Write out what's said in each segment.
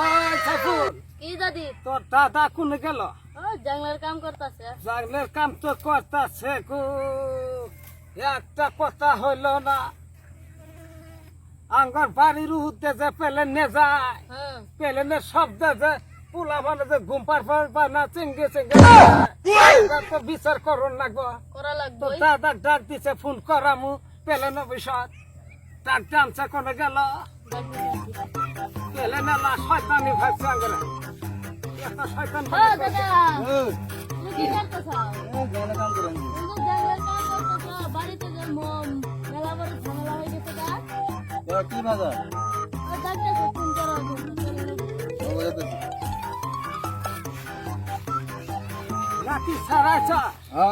ওই সাফুর কি দাদি তোর দাদা কোনে গেল? ও জাংলার কাম করতেছে। জাগলের কাম তো করতেছে গো, একটা কথা হইল না। আঙ্গর বাড়ির উদ্দেশ্যে পেলে নে যায়, হ্যাঁ পেলেনের শব্দ যে পুলা মানে যে ঘুমপার পর না চেঙ্গে চেঙ্গে তো বিচার করুন না গো। করা তো লাগবে। দাদা ডাক দিছে ফোন করামু পেলেন বিষয় ডাক জানছে কোনে গেল। পেলেন না শয়তানি ভাবছে আঙ্গরে, একটা শয়তান ও দাদা তুমি কি করতেছ? জাংলার কাম করতেছ। বাড়িতে যে মেলা বড় ঝামেলা হয়ে গেছে গা। কি বাজার ও ডাক্তারকে ফোন করো। রাতি সারাইছা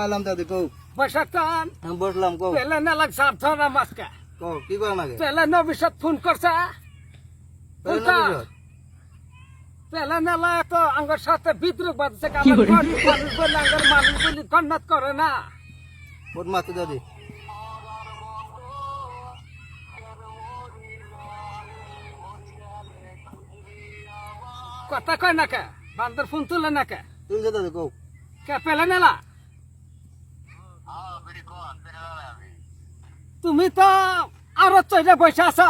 আলাম দাদি কৌ বৈশাখান বসলাম কৌ পেলেন লাগ সাবধান মাছকে কৌ কি করা লাগে পেলেন অভিষেক ফোন করছে। পেলেন তো আঙ্গর সাথে বিদ্রোহ বাঁধছে, আঙ্গর মানুষ বলি কন্নাত করে না। বহুত মারতে দাদি কথা কয় না কে, বান্দর ফোন তুলে না কে, তুই যে দাদি কৌ কে পেলেন এলা? তুমি তো আরো চৈরে বসে আছ।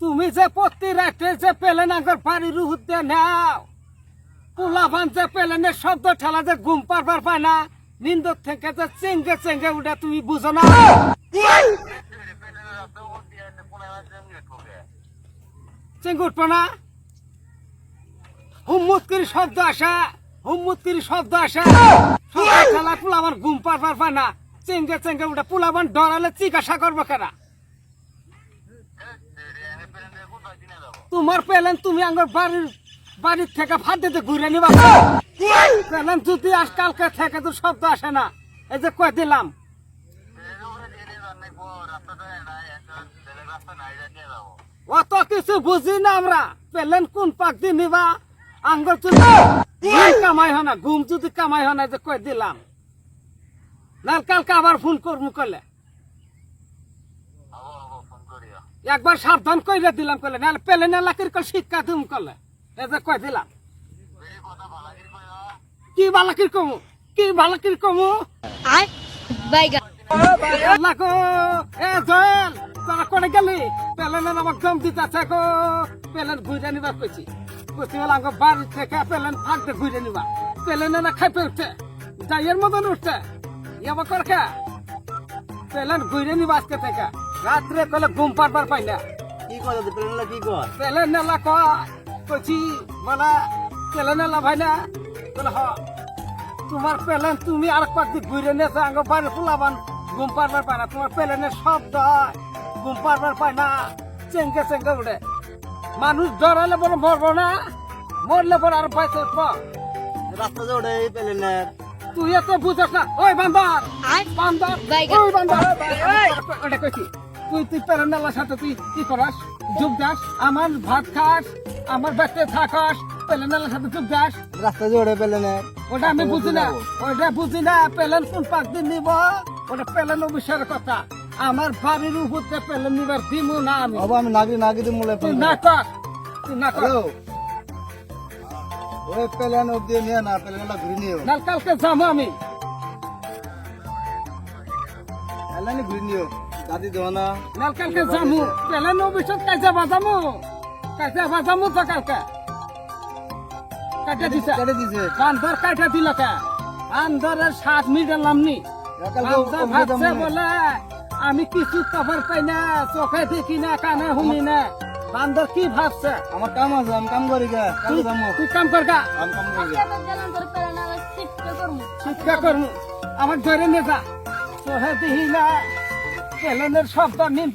তুমি যে প্রতি রাতে যে পেলেন আঙ্গর বাড়ির উদ্দে নাও, পোলাভান যে পেলেনের শব্দ ঠেলা যে ঘুম পারবার পায় না, নিন্দক থেকে যে চেঙ্গে চেঙ্গে উঠে তুমি বুঝো না। চেঙ্গে উঠবো না, হুম্মুতকির শব্দ আসে, হুম্মুতকির শব্দ আসে, সকাল ঠেলা পোলাভান ঘুম পারবার পায় না, চেঙ্গে চেঙ্গে উঠে পোলাভান ডরালে জিজ্ঞাসা করবো কেনা। তোমার পেলেন তুমি আঙ্গর বাড়ির থেকে ফাঁদ দিতে ঘুরে নিবা। পেলেন যদি আজ কালকে থেকে তো শব্দ আসে না, এই যে কয়ে দিলাম। অত কিছু বুঝি না আমরা, পেলেন কোন পাক দিয়ে নিবা আঙ্গর যদি কামাই হয় না, ঘুম যদি কামাই হয় না, যে কয়ে দিলাম না কালকে আবার ফোন করবো করলে একবার সাবধান কইরে দিলাম করলে না পেলেন এলাকার কল শিক্ষা দিম করলে এই যে কয়ে দিলাম। কি বালাকির কমু, কি বালাকির কমু আয় বাইগা লাগো এ জয়েল তোরা করে গেলি? পেলেন আমাকে দম দিতেছে গো, পেলেন ঘুরে নিবা কইছি কইছি বলে আঙ্গ বাড়ি থেকে পেলেন ফাঁকতে ঘুরে নিবা। পেলেন না খাইতে উঠছে যাইয়ের মতন উঠছে ইয়াবা করে খা পেলেন ঘুরে নিবা আজকে থেকে। রাত্রে কলে ঘুম পারবার পাই না। কি কয় দাদি প্লেনলা কি কয় পেলেন নেলা কইছি বলে পেলেন নেলা ভাই না বলে হ তোমার পেলেন তুমি আর কয়েকদিন ঘুরে নিয়েছো আঙ্গ বাড়ি ফুলাবান ঘুম পারবার পায় না। তোমার পেলেনের শব্দ ঘুম পারবার পায় না, চেঙ্গে চেঙ্গে উঠে। মানুষ ডরালে বলে মরবো না, মরলে পরে আর বাইতে উঠবো। রাস্তা যে ওটাই প্লেনের তুই এত বুঝস না। ওই বান্দর বান্দর ওই বান্দর ওটা কইছি তুই পেলেন নেলার সাথে তুই কি করাস? যোগ দাস, আমার ভাত খাস, আমার বাচ্চা থাকাস, পেলেন নেলার সাথে যোগ দাস। রাস্তা যে ওটাই প্লেনের ওটা আমি বুঝি না, ওটা বুঝি না। পেলেন কোন পাক দিন নিব ওটা পেলেন অভিষেকের কথা। আমার বাড়ির উপরে পেলেন নিবার দিব না আমি। আমি নাগি দিম মূলে তুই না কর, তুই না কর। ওই প্লেন অব্দি নিয়ে না প্লেনলা ঘুরে নিও নাল কালকে যাবো আমি। এলানি ঘুরে নিও দাদি দেওয়া না নাল কালকে যাবো পেলেন অভিষেক কাজে বাজামু, কাজে বাজামু তো কালকে কাটে দিছে। কেটে দিছে বান্দর কাটে দিল কে? বান্দরের 7 মিনিট নামনি বান্দর ভাবছে বলে আমি কিছু খবর পাই না, চোখে দেখি না, কানে শুনি না। বান্দর কি ভাবছে? আমার কাম আছে আমি কাম করি গা কালকে যাবো তুই কাম কর গা, আমি কাম করি আজকে গেলাম তোর পেরানা শিক্ষা করমু। শিক্ষা করমু। আমার ধরে নে যা, চোখে দেখি না, পেলেনের শব্দ নিম